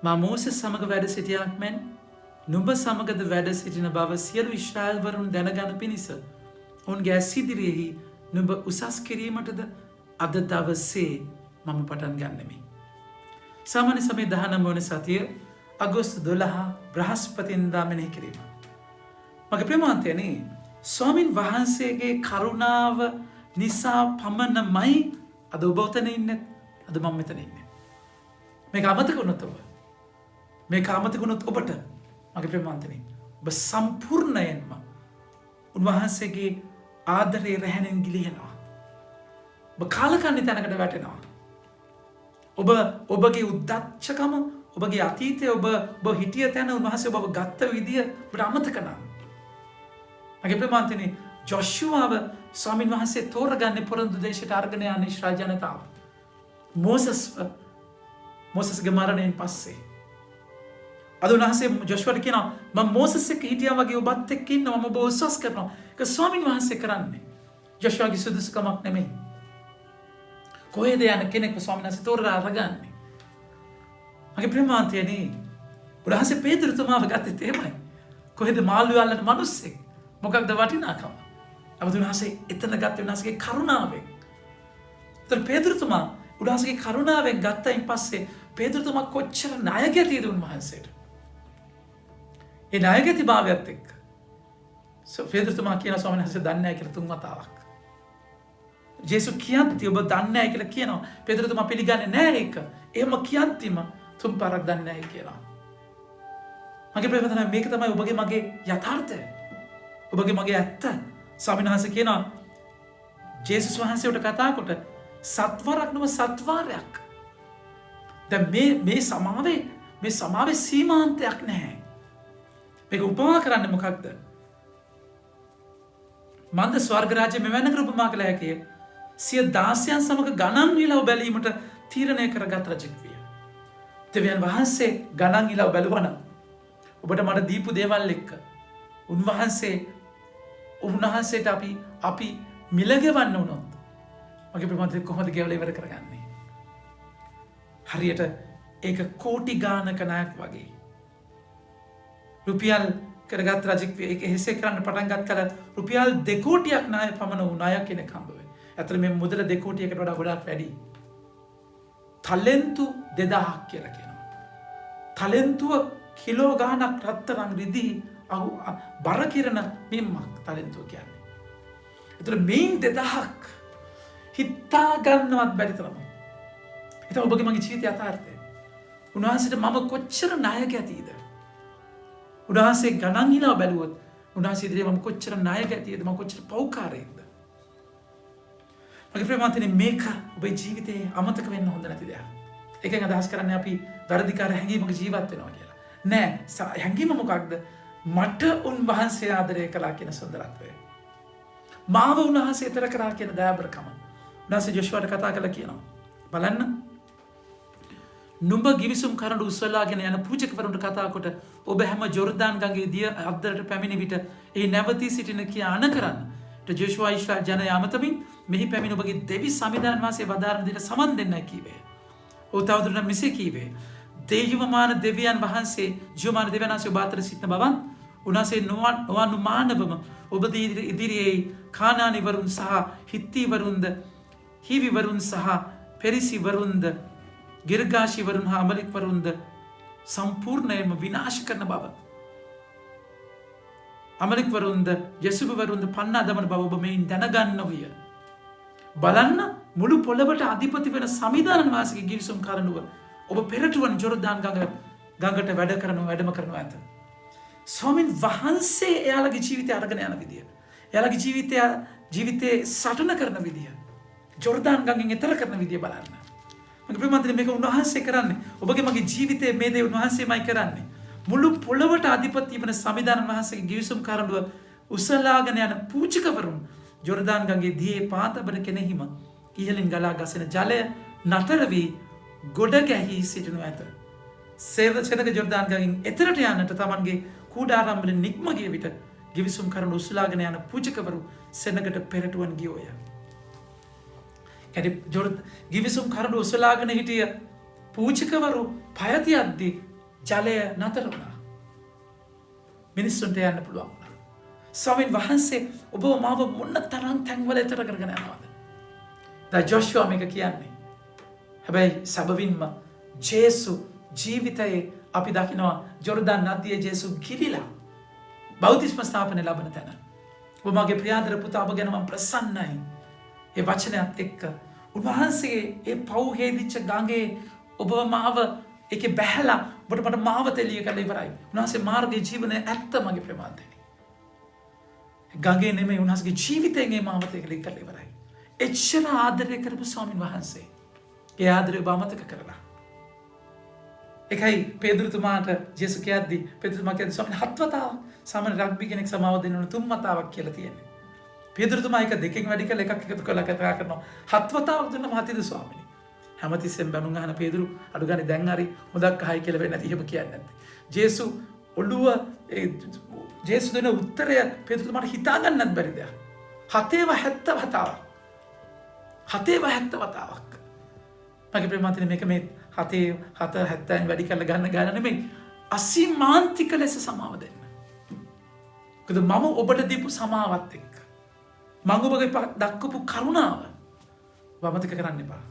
මා මෝසෙස් සමග වැඩ සිටියාක් මෙන් නුඹ සමගද වැඩ සිටින බව සියලු ඊශ්‍රායල්වරුන් දැනගනු පිණිස ඔවුන්ගේ ඇස් ඉදිරියෙහි නුඹ උසස් කිරීමටද අද දවසේ මම පටන් ගන්නෙමි. සාමාන්‍ය සමය 19 වන සතිය අගෝස්තු 12 බ්‍රහස්පතින්දා මෙනෙහි කිරීම. මගේ ප්‍රේමාන්තයනි, ස්වාමින් වහන්සේගේ කරුණාව නිසා පමණමයි අද ඔබ ඔතන ඉන්නේ, අද මම මෙතන ඉන්නේ. මේක අමතක වුණොත් ඔබ, මේක අමතක වුණොත් ඔබට, මගේ ප්‍රේමාන්තයනි, ඔබ සම්පූර්ණයෙන්ම උන්වහන්සේගේ ආදරේ රැහැණෙන් ගිලිහෙනවා. ඔබ කාලකන්ණි තැනකට වැටෙනවා. ඔබගේ උද්දච්චකම, ඔබගේ අතීතය, ඔබ හිටිය තැන, උන්වහන්සේ ඔබ ගත්ත විදිය ඔබට අමතක නම්. මගේ ප්‍රේමාන්තයනි, ජොෂුවාව ස්වාමීන් වහන්සේ තෝරගන්නේ පොරොන්දු දේශයට අරගෙන යන ඊශ්‍රායල් ජනතාව. මෝසස්ගේ මරණයෙන් පස්සේ අද උන්වහන්සේ ජොෂුවට කියනවා, මම මෝසස් එක්ක හිටියා වගේ ඔබත් එක්ක ඉන්නවා, මම ඔබ විශ්වාස කරනවා. ඒක ස්වාමීන් වහන්සේ කරන්නේ ජොෂුවගේ සුදුසුකමක් නෙමෙයි. කොහෙද යන කෙනෙක්ව ස්වාමීන් වහන්සේ තෝරලා අරගන්නේ? මගේ ප්‍රේමාන්තයනි, උන්වහන්සේ පේතුරුතුමාව ගත්තේ එහෙමයි. කොහෙද මාළු අල්ලන මිනිස්සෙක්? මොකක්ද වටිනාකම? නමුත් උන්වහන්සේ එතන ගත්තේ උන්වහන්සේගේ කරුණාවෙන්. ඒතර පේතුරුතුමා උන්වහන්සේගේ කරුණාවෙන් ගත්තයින් පස්සේ පේතුරුතුමා කොච්චර ණයගැතියද උන්වහන්සේට? ඒ ණයගැතිභාවයත් එක්ක පේතුරුතුමා කියන ස්වාමීන් වහන්සේ දන්නේ නැහැ කියලා 3 වතාවක්. ජේසු කියන්ති ඔබ දන්නේ නැහැ කියලා කියනවා. පේතුරුතුමා පිළිගන්නේ නැහැ ඒක. එහෙම කියන්තිම 3 පාරක් දන්නේ නැහැ කියලා. මගේ ප්‍රේමතන, මේක තමයි ඔබගේ මගේ යථාර්ථය. ඔබගේ මගේ ඇත්ත. ස්වාමීන් වහන්සේ කියනවා ජේසුස් වහන්සේට කතා කොට සත්වරක් නොව සත්වාරයක්. දැන් මේ සමාවේ සීමාන්තයක් නැහැ. මේක උපමා කරන්නේ මොකක්ද? මන්ද ස්වර්ග රාජ්‍ය මෙවැන්නකට උපමා කළ හැකිය. සිය දාසයන් සමග ගණන් ඉලව බැලීමට තීරණය කරගත් රජෙක් විය. දෙවියන් වහන්සේ ගණන් ඉලව බැලුවනම් ඔබට මට දීපු දේවල් එක්ක උන්වහන්සේට අපි මිලගෙවන්න වුණොත් මගේ ප්‍රමාණය කොහොමද ගෙවලා ඉවර කරගන්නේ? හරියට ඒක කෝටි ගානක ණයක් වගේ. රුපියල් කරගත් රජෙක් ඒක හිස්සේ කරන්න පටන් ගත් කල රුපියල් 2 කෝටියක් ණය පමණ වූ ණය කෙනෙක් හම්බ වෙයි. අතන මේ මුදල 2 කෝටියකට වඩා ගොඩාක් වැඩි. ටැලන්තු 2000ක් කියලා කියනවා. ටැලන්තුව කිලෝ ගානක් රත්තරන් රිදී බර කිරණ මෙම්මක් ටැලන්තුව කියන්නේ. ඒතර මේන් 2000ක් හිතා ගන්නවත් බැරි තරම. ඒක ඔබගේ මගේ ජීවිතය යථාර්ථය. උන්වහන්සේට මම කොච්චර ණයගැතියද? උන්වහන්සේ ගණන් ඉලව බැලුවොත් උන්වහන්සේ ඉදිරියේ මම කොච්චර ණයගැතියද? මම කොච්චර පෞකාරයෙක්ද? මගේ ප්‍රේමාන්තනේ, මේක ඔබේ ජීවිතේ අමතක වෙන්න හොඳ නැති දෙයක්. ඒකෙන් අදහස් කරන්නේ අපි වැරදිකාර හැඟීමක ජීවත් වෙනවා කියලා. නෑ, හැඟීම මොකක්ද? මට උන්වහන්සේ ආදරය කළා කියන සුන්දරත්වය. මාව උන්වහන්සේ ඊතර කරා කියන දයාබරකම. උන්වහන්සේ ජොෂුවට කතා කරලා කියනවා, බලන්න, නුඹ ගිවිසුම් කරඬු උස්සලාගෙන යන පූජකවරුන්ට කතා කොට ඔබ හැම ජෝර්දාන් ගඟේ දිය අද්දරට පැමිණි විට එහි නැවතී සිටින කියා අණ කරන්න. ජොෂුවා ඊශ්‍රායල් ජනයා අමතමින් මෙහි පැමිණ ඔබගේ දෙවි සමිදාන් වාසයේ වදාරන දෙයට සමන් දෙන්නයි කීවේ. ඔහු තවදුරටත් මෙසේ කීවේ, දේජීවමාන දෙවියන් වහන්සේ ජීවමාන දෙවියන් වහන්සේ ඔබ අතර සිටින බවත් උන්වහන්සේ නොඅනුමානවම ඔබ ඉදිරියේ කානානිවරුන් සහ හිත්තිවරුන්ද හිවිවරුන් සහ පෙරිසිවරුන්ද ගිර්ගාෂිවරුන් හා අමලික්වරුන්ද සම්පූර්ණයෙන්ම විනාශ කරන බව, අමලික්වරුන්ද යසුබවරුන්ද පන්නා දමන බව ඔබ මෙයින් දැනගන්න විය. බලන්න, මුළු පොළවට අධිපති වෙන සමිදාන වාසික ගිවිසුම් කරනුව ඔබ පෙරටුවන් ජොර්දාන් ගඟට වැඩම කරනවා ඇත. ස්වාමීන් වහන්සේ එයාලගේ ජීවිතය අරගෙන යන විදිය, එයාලගේ ජීවිතේ සටන කරන විදිය, ජොර්දාන් ගඟෙන් එතර කරන විදිය බලන්න. මගේ ප්‍රේමන්තනේ, මේක උන්වහන්සේ කරන්නේ. ඔබගේ මගේ ජීවිතයේ මේ දේ උන්වහන්සේමයි කරන්නේ. මුළු පොළවට අධිපති වෙන සමිදාන වහන්සේගේ ගිවිසුම් කරඬුව උසලාගෙන යන පූජකවරුන් ජොර්දාන් ගඟේ දියේ පාතබන කෙනෙහිම ඉහළින් ගලා ගසෙන ජලය නතර වී ගොඩ ගැහී සිටිනු ඇත. සෙනග ජොර්දාන් ගඟෙන් එතරට යන්නට තමන්ගේ කූඩාරම් වලින් නික්ම ගිය විට ගිවිසුම් කරඬු උසලාගෙන යන පූජකවරු සෙනගට පෙරටුවන් ගියෝය. ගිවිසුම් කරඬු උසලාගෙන හිටිය පූජකවරු පයතියද්දී ජලය නතර වුණා. මිනිස්සුන්ට යන්න පුළුවන් වුණා. ස්වාමීන් වහන්සේ ඔබ මාව මොන තරම් තැන්වල එතර කරගෙන යනවද? දැන් ජොෂුවා මේක කියන්නේ. හැබැයි සැබවින්ම ජේසු ජීවිතයේ අපි දකිනවා ජොර්දාන් නදියේ ජේසු ගිලිලා බෞතිස්ම ස්ථාපනය ලබන තැන. ඔබ මගේ ප්‍රියාදර පුතා ඔබ ගැන මම ප්‍රසන්නයි. ඒ වචනයත් එක්ක උන්වහන්සේ ඒ පව් හේදිච්ච ගඟේ ඔබ මාව ඒකේ බැහැලා ඔබට මට මාවත එළිය කරලා ඉවරයි. උන්වහන්සේ මාර්ගයේ ජීවනයේ ඇත්ත මගේ ප්‍රමාදෙනි. ගඟේ නෙමෙයි උන්වහන්සේගේ ජීවිතයෙන් ඒ මාවත එළිය කරලා ඉවරයි. එච්චර ආදරය කරපු ස්වාමීන් වහන්සේ ඒ ආදරය ඔබ අමතක කරලා. ඒකයි පේදුරුතුමාට ජේසුස් කියද්දි පේදුරුතුමා කියද්දි ස්වාමීන් හත්වතාවක් සාමාන්‍ය රග්බි කෙනෙක් සමාව දෙන්න ඕන තුන් වතාවක් කියලා තියෙනවා. පේදුරුතුමා එක දෙකෙන් වැඩි කරලා එකක් එකතු කරලා කතා කරනවා. හත්වතාවක් දුන්න මහතිද ස්වාමීනි. හැමතිස්සෙම බැනුම් අහන පේදුරු අඩු ගානේ දැන් හරි හොදක් අහයි කියලා වෙන්නේ නැති එහෙම කියන්නේ නැත්තේ. ජේසු ඔළුව ජේසු දෙන උත්තරය පේදුරුතුමාට හිතා ගන්නත් බැරි දෙයක්. 70 වතාවක්. 70 වතාවක්. මගේ ප්‍රේමවන්තනි මේක මේ 70 වැඩි කරලා ගන්න ගාන නෙමෙයි. අසීමාන්තික ලෙස සමාව දෙන්න. මොකද මම ඔබට දීපු සමාවත් එක්ක මම ඔබගේ දක්වපු කරුණාව වමතක කරන්න එපා.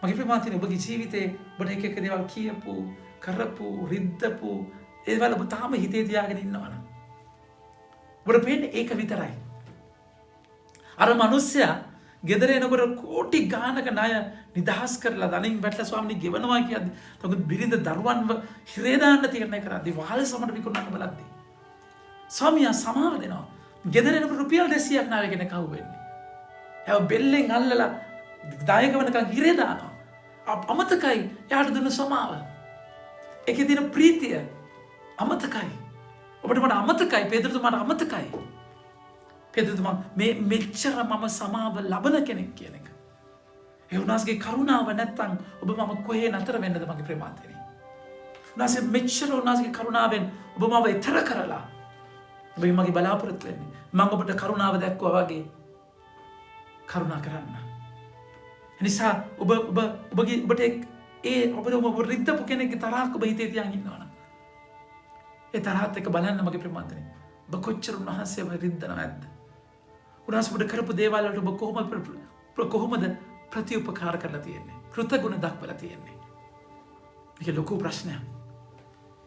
මගේ ප්‍රේමවන්තනි ඔබගේ ජීවිතේ ඔබට එක එක දේවල් කියපු, කරපු, රිද්දපු ඒවල ඔබ තාම හිතේ තියාගෙන ඉන්නවනම් ඔබට පේන්නේ ඒක විතරයි. අර මිනිස්සයා ගෙදර එනකොට කෝටි ගානක ණය නිදහස් කරලා ධනින් වැටලා ස්වාමීනි ගෙවනවා කියද්දි තමුන් බිරිඳ දරුවන්ව හිරේ දාන්න තීරණය කරද්දි වහල සමට විකුණන්න බලද්දි ස්වාමියා සමාව දෙනවා. ගෙදර එනකොට රුපියල් 200ක් නාවේ කෙනෙක් අහු වෙන්නේ. එයා බෙල්ලෙන් අල්ලලා දායක වෙනකන් හිරේ දානවා. අමතකයි එයාට දුන්න සමාව. ඒකේ තියෙන ප්‍රීතිය අමතකයි. ඔබට මට අමතකයි. පේදුරුතුමාට අමතකයි. පේදුරුතුමා මේ මෙච්චර මම සමාව ලබන කෙනෙක් කියන එක. ඒ උනාසගේ කරුණාව නැත්තම් ඔබ මම කොහේ නතර වෙන්නද මගේ ප්‍රේමාන්තනේ. උනාසේ මෙච්චර උනාසගේ කරුණාවෙන් ඔබ මම ඊතර කරලා ඔබ මගේ බලාපොරොත්තු වෙන්නේ. මම ඔබට කරුණාව දැක්වුවා වගේ කරුණා කරන්න. එනිසා ඔබට ඒ ඔබ රිද්දපු කෙනෙක්ගේ තරහක් ඔබ හිතේ තියාගෙන ඉන්නවනම් ඒ තරහත් එක්ක බලන්න මගේ ප්‍රේමාන්තනේ. ඔබ කොච්චර උන්වහන්සේව රිද්දනවද? උන්වහන්සේ ඔබට කරපු දේවල් වලට ඔබ කොහොමද ප්‍රතිඋපකාර කරලා තියෙන්නේ? කෘතගුණ දක්වලා තියෙන්නේ? මේක ලොකු ප්‍රශ්නයක්.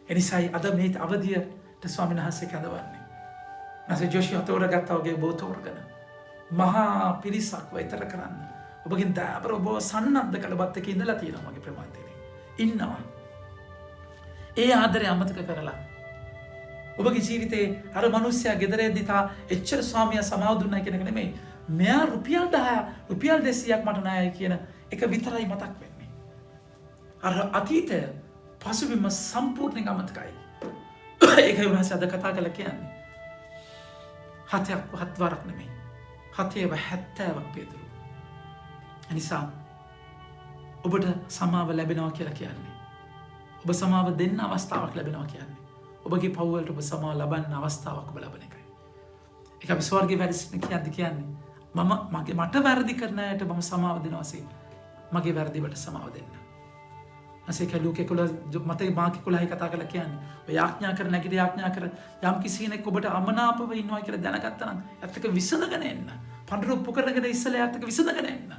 එනිසායි අද මේ අවධියට ස්වාමීන් වහන්සේ කැඳවන්නේ. නැසෙ ජෝෂියා තෝරගත්තා වගේ ඔබ තෝරගෙන මහා පිරිසක් වෛතර කරන්න. ඔබගෙන් දාබර ඔබ සන්නද්ධ කළබත් එක ඉඳලා තියෙනවා මගේ ප්‍රමාණය. ඉන්නවා. ඒ ආදරය අමතක කරලා ඔබගේ ජීවිතේ අර මිනිස්සයා ගෙදර එද්දි තා එච්චර ස්වාමියා සමාව දුන්නා කියන එක නෙමෙයි. මෙයා රුපියල් 10 රුපියල් 200ක් මට ණයයි කියන එක විතරයි මතක් වෙන්නේ. අර අතීතය පසුබිම සම්පූර්ණයෙන් අමතකයි. ඒකයි උන්වහන්සේ අද කතා කරලා කියන්නේ. 7 වරක් නෙමෙයි. 70ක් පේදුරු. එනිසා ඔබට සමාව ලැබෙනවා කියලා කියන්නේ. ඔබ සමාව දෙන්න අවස්ථාවක් ලැබෙනවා කියන්නේ. ඔබගේ පව් වලට ඔබ සමාව ලබන්න අවස්ථාවක් ඔබ ලබන එකයි. ඒක අපි ස්වර්ගයේ වැඩ සිටින කියන්නේ මට වැරදි කරන අයට මම සමාව දෙනවාසේ මගේ වැරදි වලට සමාව දෙන්න. අසේක ලූකේ 11 මතේ මාකේ 11 කතා කරලා කියන්නේ ඔය යාඥා කර නැගිට යාඥා කර යම් කිසි කෙනෙක් ඔබට අමනාපව ඉන්නවා කියලා දැනගත්තා නම් ඇත්තක විසඳගෙන එන්න. පඬුරු ඔප්පු කරගෙන ඉස්සලා ඇත්තක විසඳගෙන එන්න.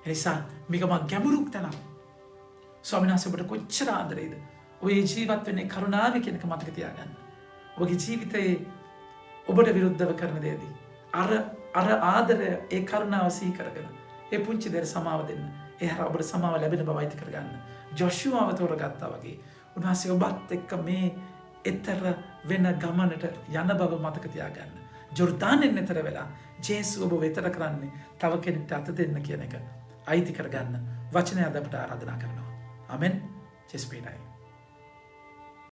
එනිසා මේක මා ගැඹුරුක් තනක්. ස්වාමීන් වහන්සේ ඔබට කොච්චර ආදරේද? ඔය ජීවත් වෙන්නේ කරුණාවේ කියන එක මතක තියාගන්න. ඔබගේ ජීවිතයේ ඔබට විරුද්ධව කරන දේදී අර ආදරය ඒ කරුණාව සිහි කරගෙන ඒ පුංචි දේ සමාව දෙන්න. ඒ හර ඔබට සමාව ලැබෙන බව අයිති කරගන්න. ජොෂුවාව තෝරගත්තා වගේ උන්වහන්සේ ඔබත් එක්ක මේ ඊතර වෙන ගමනට යන බව මතක තියාගන්න. ජෝර්දානෙන් ඊතර වෙලා ජේසු ඔබ වෙතර කරන්නේ තව කෙනෙක්ට අත දෙන්න කියන එක අයිති කරගන්න වචනය අද අපට ආරාධනා කරනවා. ආමෙන්. ජෙස්පීනයි.